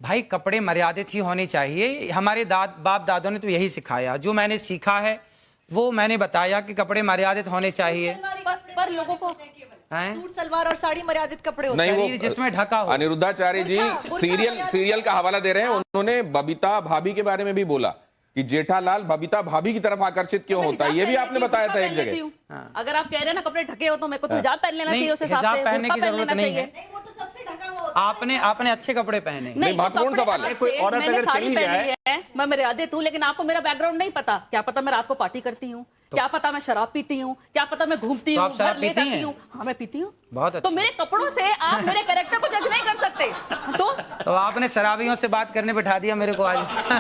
भाई कपड़े मर्यादित ही होने चाहिए। हमारे बाप दादों ने तो यही सिखाया, जो मैंने सीखा है वो मैंने बताया कि कपड़े मर्यादित होने चाहिए। पर लोगों को सूट सलवार और साड़ी मर्यादित कपड़े होते हैं, नहीं वो जिसमें ढका हो। अनिरुद्धाचार्य जी सीरियल का हवाला दे रहे हैं। उन्होंने बबीता भाभी के बारे में भी बोला कि जेठालाल बबीता भाभी की तरफ आकर्षित क्यों होता है, ये भी आपने बताया था एक जगह। अगर आप कह रहे हैं ना कपड़े ढके हो तो मेरे को तो हिजाब पहन लेना चाहिए, उस हिसाब से हिजाब पहनने की जरूरत नहीं है। वो तो सबसे ढका हुआ होता है। आपने अच्छे कपड़े पहने। नहीं, महत्वपूर्ण सवाल है। कोई औरत अगर चली जाए, मैं मर्यादित हूँ, लेकिन आपको मेरा बैकग्राउंड नहीं पता। क्या पता मैं रात को पार्टी करती हूँ, क्या पता मैं शराब पीती हूँ, क्या पता मैं घूमती हूँ, घर ले जाती हूँ। हाँ मैं पीती हूँ। बहुत अच्छा। तो मेरे कपड़ों से आप मेरे कैरेक्टर को जज नहीं कर सकते। तो आपने शराबियों से बात करने बिठा दिया मेरे को आज।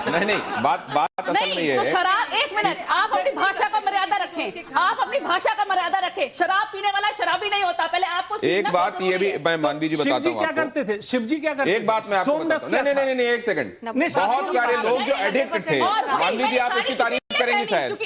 नहीं, बात असल में ये है। शराब, एक मिनट, आप अपनी भाषा का मर्यादा रखें। आप अपनी भाषा का मर्यादा रखें। शराब पीने वाला शराबी नहीं होता। पहले आपको एक बात ये भी मैं मानवी जी बताता हूँ क्या करते थे शिव जी, क्या करते थे? एक बात मैं आपको बताता हूँ। नहीं, एक सेकंड। बहुत सारे लोग जो एडिक्ट थे, मानवी जी आप इसकी तारीफ करेंगी शायद,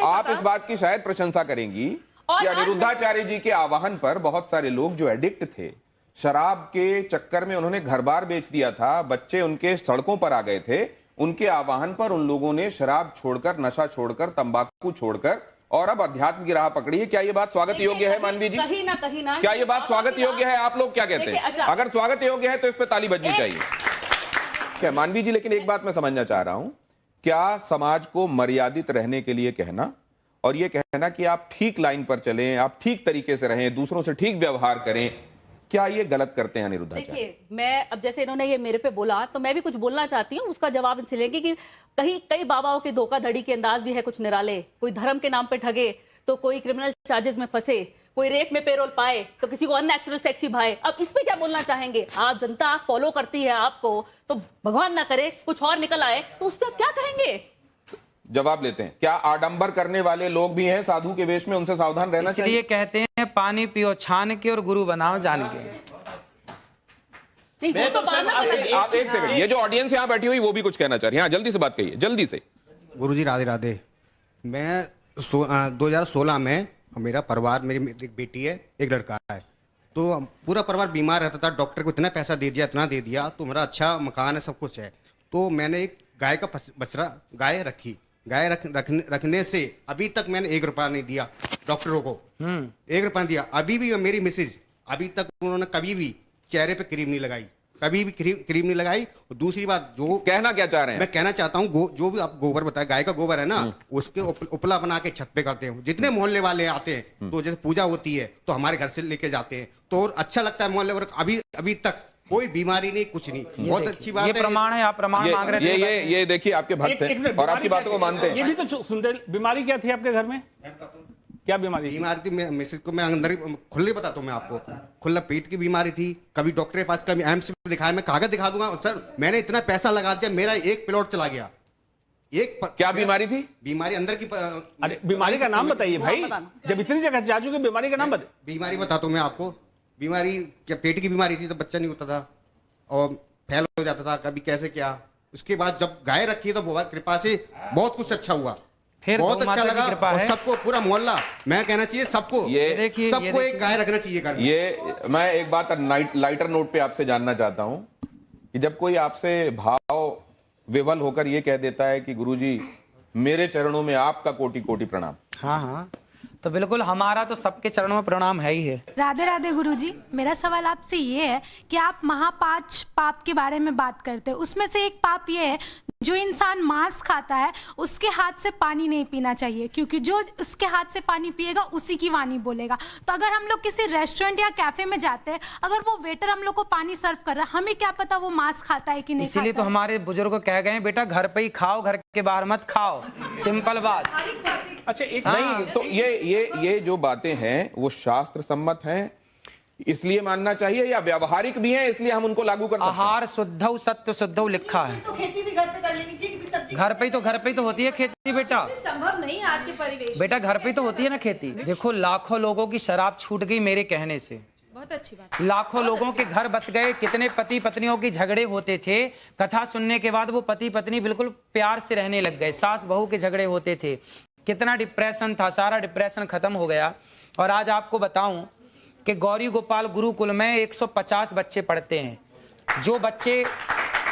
आप इस बात की शायद प्रशंसा करेंगी कि अनिरुद्धाचार्य जी के आह्वान पर बहुत सारे लोग जो एडिक्ट थे, शराब के चक्कर में उन्होंने घर बार बेच दिया था, बच्चे उनके सड़कों पर आ गए थे, उनके आह्वान पर उन लोगों ने शराब छोड़कर, नशा छोड़कर, तंबाकू छोड़कर और अब अध्यात्म की राह पकड़ी है। क्या ये बात स्वागत योग्य है मानवी जी? कहीं ना क्या ये बात स्वागत योग्य है? आप लोग क्या कहते हैं? अगर स्वागत योग्य है तो इस पर ताली बजनी चाहिए। क्या मानवी जी, लेकिन एक बात मैं समझना चाह रहा हूं, क्या समाज को मर्यादित रहने के लिए कहना और ये कहना कि आप ठीक लाइन पर चलें, आप ठीक तरीके से रहें, दूसरों से ठीक व्यवहार करें, क्या ये गलत करते हैं अनिरुद्धाचार्य? देखिए, मैं अब जैसे इन्होंने ये मेरे पे बोला तो मैं भी कुछ बोलना चाहती हूँ, उसका जवाब इनसे लेंगे कि कई बाबाओं के धोखाधड़ी के अंदाज भी है कुछ निराले। कोई धर्म के नाम पे ठगे तो कोई क्रिमिनल चार्जेस में फंसे, कोई रेप में पेरोल पाए तो किसी को अननेचुरल सेक्सी भाए। अब इस पे क्या बोलना चाहेंगे? आप जनता फॉलो करती है आपको, तो भगवान ना करे कुछ और निकल आए तो उस पर आप क्या कहेंगे? जवाब लेते हैं। क्या आडंबर करने वाले लोग भी हैं साधु के वेश में, उनसे सावधान रहना चाहिए? इसलिए कहते हैं पानी पियो छान के और गुरु बनाओ जान के। नहीं, तो आप एक सेकंड, ये जो ऑडियंस यहाँ बैठी हुई वो भी कुछ कहना चाह रही है। हाँ, जल्दी से बात कहिए, जल्दी से। गुरुजी राधे राधे। मैं 2016 में, मेरा परिवार, मेरी एक बेटी है, एक लड़का है, तो पूरा परिवार बीमार रहता था। डॉक्टर को इतना पैसा दे दिया, इतना दे दिया, तो मेरा अच्छा मकान है, सब कुछ है। तो मैंने एक गाय का बछड़ा गाय रखी। गाय रखने से अभी तक मैंने 1 रुपया नहीं दिया डॉक्टरों को। 1 रुपया दिया। अभी भी मेरी मिसेज, अभी तक उन्होंने कभी भी चेहरे पे क्रीम नहीं लगाई, कभी भी क्रीम नहीं लगाई। और दूसरी बात, जो कहना क्या चाह रहे हैं? मैं कहना चाहता हूँ, जो भी आप गोबर बताया, गाय का गोबर है ना, उसके उपला बना के छत पे करते हैं। जितने मोहल्ले वाले आते हैं, तो जैसे पूजा होती है तो हमारे घर से लेके जाते हैं, तो अच्छा लगता है मोहल्ले वर्ग। अभी तक कोई बीमारी नहीं, कुछ नहीं। बहुत अच्छी बात है। ये प्रमाण है, आप प्रमाण मांग रहे थे। ये देखिए, आपके भक्त हैं और आपकी बातों को मानते हैं। ये भी तो सुनते। बीमारी क्या थी आपके घर में? क्या बीमारी थी? मिसेज को मैं अंदर खुले बताता हूँ मैं आपको। खुला पेट की बीमारी थी। कभी डॉक्टर के पास, कभी एम्स में दिखाया, मैं कागज दिखा दूंगा सर, मैंने इतना पैसा लगा दिया, मेरा एक प्लॉट चला गया। क्या बीमारी थी? बीमारी अंदर की। अरे बीमारी का नाम बताइए भाई, जब इतनी जगह जा चुके, बीमारी का नाम बताइए। बीमारी बताता हूँ मैं आपको। बीमारी क्या, पेट की बीमारी थी, तो बच्चा नहीं होता था और फैल हो जाता था, कभी कैसे क्या। उसके बाद जब गाय रखी तो बहुत कृपा से बहुत कुछ अच्छा हुआ, बहुत अच्छा लगा। और सबको, पूरा मोहल्ला, मैं कहना चाहिए सबको, सबको एक गाय रखना चाहिए घर में। ये मैं एक बात लाइटर नोट पे आपसे जानना चाहता हूं कि जब कोई आपसे भाव विवल होकर ये कह देता है कि गुरुजी मेरे चरणों में आपका कोटि कोटि प्रणाम। हाँ, तो बिल्कुल हमारा तो सबके चरणों में प्रणाम है ही है। राधे राधे गुरुजी, मेरा सवाल आपसे ये है कि आप महापांच पाप के बारे में बात करते हैं, उसमें से एक पाप ये है, जो इंसान मांस खाता है उसके हाथ से पानी नहीं पीना चाहिए, क्योंकि जो उसके हाथ से पानी पिएगा उसी की वाणी बोलेगा। तो अगर हम लोग किसी रेस्टोरेंट या कैफे में जाते हैं, अगर वो वेटर हम लोग को पानी सर्व कर रहा है, हमें क्या पता वो मांस खाता है कि नहीं। इसीलिए तो हमारे बुजुर्ग कह गए बेटा घर पे ही खाओ, घर के बाहर मत खाओ। सिंपल बात। अच्छा, एक नहीं तो ये जो बातें हैं वो शास्त्र सम्मत हैं, इसलिए मानना चाहिए, या व्यवहारिक भी हैं इसलिए हम उनको लागू कर सकते हैं? आहार शुद्धौ सत्य शुद्धौ लिखा है। तो खेती भी घर पे कर लेनी चाहिए, क्योंकि सब्जी घर पे तो होती है खेती बेटा। संभव नहीं आज के परिवेश बेटा घर पे तो होती है ना खेती। देखो लाखों लोगों की शराब छूट गई मेरे कहने से। बहुत अच्छी बात। लाखों लोगों के घर बस गए। कितने पति पत्नियों के झगड़े होते थे, कथा सुनने के बाद वो पति पत्नी बिल्कुल प्यार से रहने लग गए। सास बहू के झगड़े होते थे, कितना डिप्रेशन था, सारा डिप्रेशन खत्म हो गया। और आज आपको बताऊं कि गौरी गोपाल गुरुकुल में 150 बच्चे पढ़ते हैं। जो बच्चे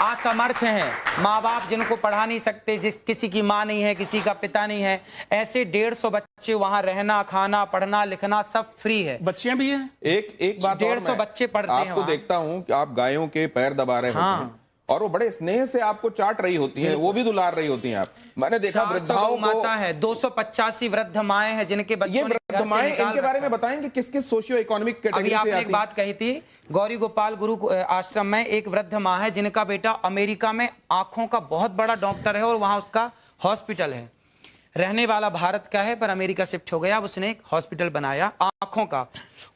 असमर्थ हैं, माँ बाप जिनको पढ़ा नहीं सकते, किसी की माँ नहीं है, किसी का पिता नहीं है, ऐसे 150 बच्चे वहाँ रहना, खाना, पढ़ना, लिखना सब फ्री है। बच्चियां भी हैं। एक बात 150 बच्चे पढ़ते हैं। आपको देखता हूँ कि आप गायों के पैर दबा रहे होते हैं और वो बड़े स्नेह से आपको चाट रही होती हैं, वो भी दुलार रही होती हैं। आप मैंने देखा वृद्धाओं को, माता है, 285 वृद्ध माएं हैं जिनके बच्चे, ये वृद्ध माएं, इनके बारे में बताएंगे किस किस सोशियो इकोनॉमिक कैटेगरी से आती हैं? आपने एक बात कही थी, गौरी गोपाल गुरु आश्रम में एक वृद्ध माँ है जिनका बेटा अमेरिका में आंखों का बहुत बड़ा डॉक्टर है और वहां उसका हॉस्पिटल है। रहने वाला भारत का है पर अमेरिका शिफ्ट हो गया, उसने एक हॉस्पिटल बनाया आंखों का।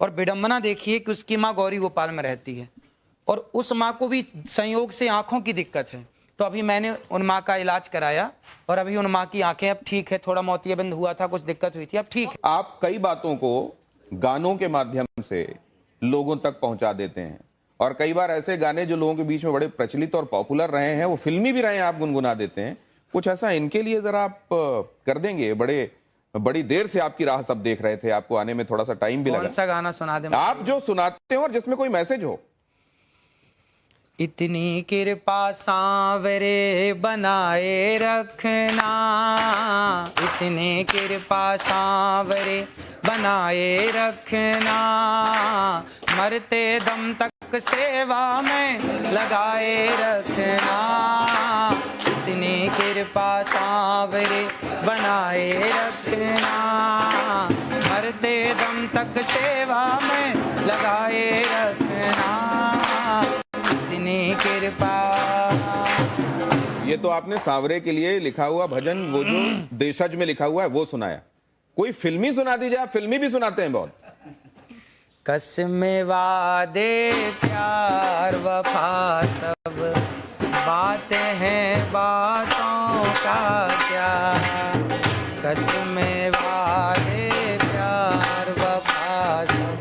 और विडंबना देखिए कि उसकी माँ गौरी गोपाल में रहती है और उस माँ को भी संयोग से आंखों की दिक्कत है। तो अभी मैंने उन माँ का इलाज कराया और अभी उन माँ की आंखें अब ठीक है, थोड़ा मोतियाबिंद हुआ था, कुछ दिक्कत हुई थी, अब ठीक है। आप कई बातों को गानों के माध्यम से लोगों तक पहुंचा देते हैं और कई बार ऐसे गाने जो लोगों के बीच में बड़े प्रचलित और पॉपुलर रहे हैं, वो फिल्मी भी रहे हैं, आप गुनगुना देते हैं। कुछ ऐसा इनके लिए जरा आप कर देंगे? बड़ी देर से आपकी राह सब देख रहे थे, आपको आने में थोड़ा सा टाइम भी लगा। कौन सा गाना सुना दें आप जो सुनाते हो और जिसमें कोई मैसेज हो? इतनी कृपा सांवरे बनाए रखना, इतनी कृपा सांवरे बनाए रखना, मरते दम तक सेवा में लगाए रखना, इतनी कृपा सांवरे बनाए रखना, मरते दम तक सेवा में लगाए रखना, कृपा। ये तो आपने सांवरे के लिए लिखा हुआ भजन, वो जो देशज में लिखा हुआ है वो सुनाया। कोई फिल्मी सुना दीजिए, आप फिल्मी भी सुनाते हैं बहुत। कसमें वादे प्यार वफा सब बातें हैं बातों का क्या, कसमें वादे प्यार वफा सब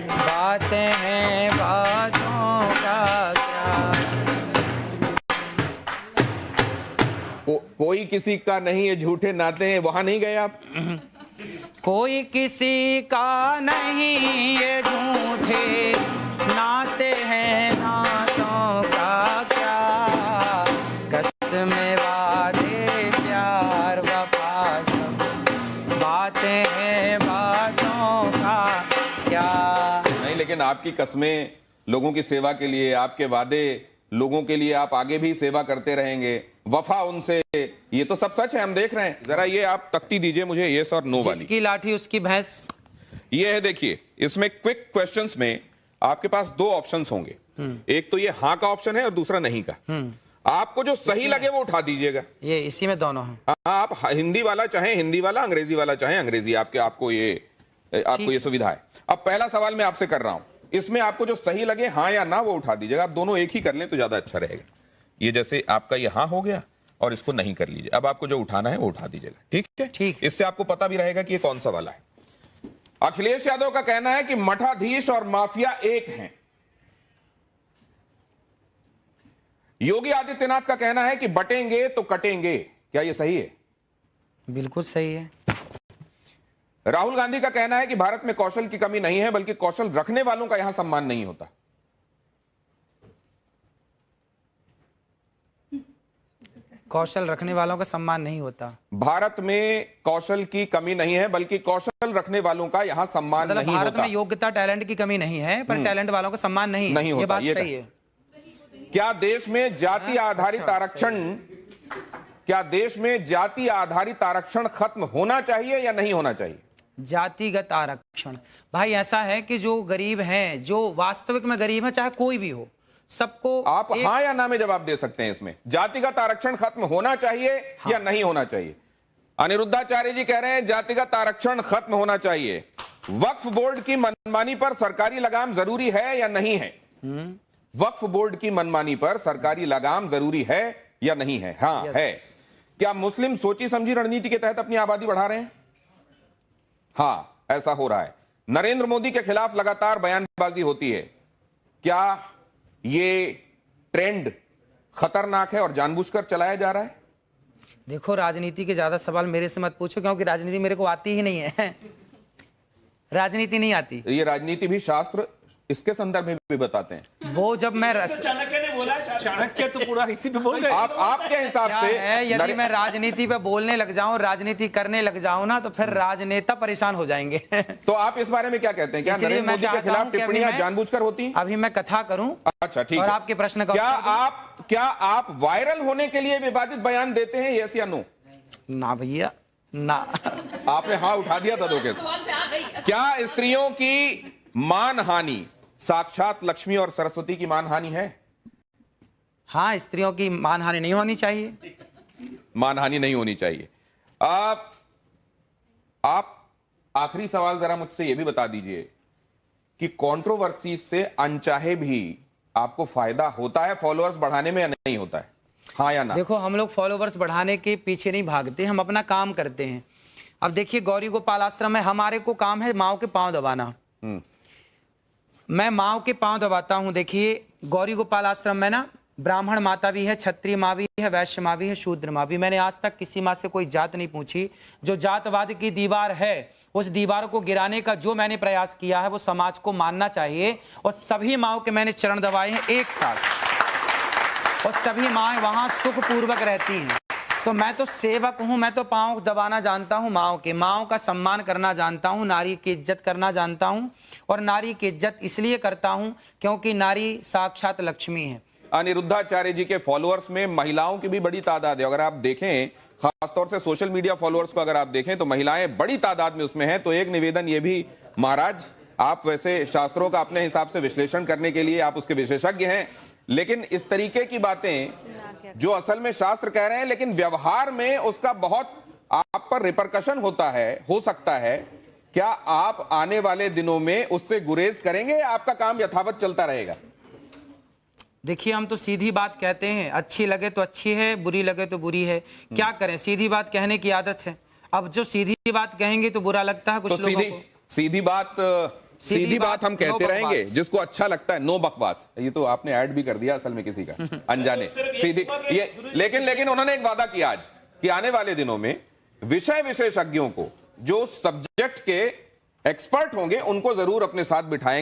बातें हैं बातों का क्या। कोई किसी का नहीं है, झूठे नाते हैं, वहां नहीं गए आप? कोई किसी का नहीं ये झूठे नाते हैं, नातों का क्या, कसमें वादे प्यार वफा सब बातें हैं बातों का क्या। नहीं, लेकिन आपकी कस्में लोगों की सेवा के लिए, आपके वादे लोगों के लिए, आप आगे भी सेवा करते रहेंगे, वफा उनसे, ये तो सब सच है, हम देख रहे हैं। जरा ये आप तख्ती दीजिए मुझे, यस और नो वाली। जिसकी लाठी उसकी भैंस। ये है, देखिए इसमें क्विक क्वेश्चंस में आपके पास दो ऑप्शंस होंगे, एक तो ये हाँ का ऑप्शन है और दूसरा नहीं का। आपको जो सही लगे वो उठा दीजिएगा। ये इसी में दोनों हैं। आप हिंदी वाला चाहे हिंदी वाला, अंग्रेजी वाला चाहे अंग्रेजी, आपको ये सुविधा है। अब पहला सवाल मैं आपसे कर रहा हूं, इसमें आपको जो सही लगे हाँ या ना वो उठा दीजिएगा। आप दोनों एक ही कर लें तो ज्यादा अच्छा रहेगा। ये जैसे आपका ये हाँ हो गया और इसको नहीं कर लीजिए। अब आपको जो उठाना है वो उठा दीजिएगा, ठीक है? ठीक। इससे आपको पता भी रहेगा कि ये कौन सा वाला है। अखिलेश यादव का कहना है कि मठाधीश और माफिया एक हैं। योगी आदित्यनाथ का कहना है कि बटेंगे तो कटेंगे। क्या ये सही है? बिल्कुल सही है। राहुल गांधी का कहना है कि भारत में कौशल की कमी नहीं है, बल्कि कौशल रखने वालों का यहां सम्मान नहीं होता। कौशल रखने वालों का सम्मान नहीं होता। भारत में कौशल की कमी नहीं है, बल्कि कौशल रखने वालों का यहां सम्मान मतलब नहीं होता। भारत में योग्यता, टैलेंट की कमी नहीं है, पर टैलेंट वालों का सम्मान नहीं होता। ये बात सही है। क्या देश में जाति आधारित आरक्षण, क्या देश में जाति आधारित आरक्षण खत्म होना चाहिए या नहीं होना चाहिए? जातिगत आरक्षण, भाई ऐसा है कि जो गरीब हैं, जो वास्तविक में गरीब है, चाहे कोई भी हो, सबको आप हाँ या ना में जवाब दे सकते हैं। इसमें जातिगत आरक्षण खत्म होना चाहिए या नहीं होना चाहिए? अनिरुद्धाचार्य जी कह रहे हैं जातिगत आरक्षण खत्म होना चाहिए। वक्फ बोर्ड की मनमानी पर सरकारी लगाम जरूरी है या नहीं है? वक्फ बोर्ड की मनमानी पर सरकारी लगाम जरूरी है या नहीं है? हाँ है। क्या मुस्लिम सोची समझी रणनीति के तहत अपनी आबादी बढ़ा रहे हैं? हाँ, ऐसा हो रहा है। नरेंद्र मोदी के खिलाफ लगातार बयानबाजी होती है। क्या ये ट्रेंड खतरनाक है और जानबूझकर चलाया जा रहा है? देखो, राजनीति के ज्यादा सवाल मेरे से मत पूछो, क्योंकि राजनीति मेरे को आती ही नहीं है। राजनीति नहीं आती। ये राजनीति भी शास्त्र इसके संदर्भ में भी बताते हैं। वो जब मैं चाणक्य ने बोला, चाणक्य तो पूरा इसी पे बोल रहे। आपके हिसाब क्या से है, यदि मैं राजनीति पे बोलने लग जाऊं, राजनीति करने लग जाऊं ना, तो फिर राजनेता परेशान हो जाएंगे। तो आप इस बारे में क्या कहते हैं? क्या इसलिए नरेंद्र मैं मोदी के चाहता खिलाफ हूं कि अभी टिप्पणियां मैं- जानबूझकर होती हैं? अभी मैं कथा करूं। अच्छा, ठीक और है। आपके प्रश्न का क्या आप वायरल होने के लिए विवादित बयान देते हैं, यस या नो? ना भैया ना। आपने हाँ उठा दिया था धोखे से। क्या स्त्रियों की मानहानि साक्षात लक्ष्मी और सरस्वती की मानहानि है? हाँ, स्त्रियों की मानहानि नहीं होनी चाहिए। मानहानि नहीं होनी चाहिए। आप आखिरी सवाल जरा मुझसे यह भी बता दीजिए कि कंट्रोवर्सी से अनचाहे भी आपको फायदा होता है फॉलोअर्स बढ़ाने में या नहीं होता है? हाँ या ना? देखो, हम लोग फॉलोवर्स बढ़ाने के पीछे नहीं भागते, हम अपना काम करते हैं। अब देखिए, गौरी गोपाल आश्रम में हमारे को काम है माओ के पांव दबाना। मैं माओ के पांव दबाता हूं। देखिए, गौरी गोपाल आश्रम में ना ब्राह्मण माता भी है, क्षत्रिय माँ भी है, वैश्य माँ भी है, शूद्र माँ भी। मैंने आज तक किसी माँ से कोई जात नहीं पूछी। जो जातवाद की दीवार है, उस दीवार को गिराने का जो मैंने प्रयास किया है, वो समाज को मानना चाहिए। और सभी माओ के मैंने चरण दबाए हैं एक साथ, और सभी माएँ वहां सुखपूर्वक रहती हैं। तो मैं तो सेवक हूं, मैं तो पांव दबाना जानता हूं माओ के, माओ का सम्मान करना जानता हूं, नारी की इज्जत करना जानता हूं। और नारी की इज्जत इसलिए करता हूं क्योंकि नारी साक्षात लक्ष्मी है। अनिरुद्धाचार्य जी के फॉलोअर्स में महिलाओं की भी बड़ी तादाद है। अगर आप देखें, खासतौर से सोशल मीडिया फॉलोअर्स को अगर आप देखें, तो महिलाएं बड़ी तादाद में उसमें हैं। तो एक निवेदन ये भी, महाराज, आप वैसे शास्त्रों का अपने हिसाब से विश्लेषण करने के लिए आप उसके विशेषज्ञ हैं, लेकिन इस तरीके की बातें जो असल में शास्त्र कह रहे हैं, लेकिन व्यवहार में उसका बहुत आप पर रिपरकशन होता है, हो सकता है। क्या आप आने वाले दिनों में उससे गुरेज करेंगे या आपका काम यथावत चलता रहेगा? देखिए, हम तो सीधी बात कहते हैं, अच्छी लगे तो अच्छी है, बुरी लगे तो बुरी है। क्या करें, सीधी बात कहने की आदत है। अब जो सीधी बात कहेंगे तो बुरा लगता है कुछ लोगों को। सीधी बात हम कहते रहेंगे, जिसको अच्छा लगता है। नो बकवास, ये तो आपने ऐड भी कर दिया असल में किसी का अनजाने। सीधी ये, लेकिन उन्होंने एक वादा किया आज कि आने वाले दिनों में विषय विशेषज्ञों को, जो सब्जेक्ट के एक्सपर्ट होंगे, उनको जरूर अपने साथ बिठाएंगे।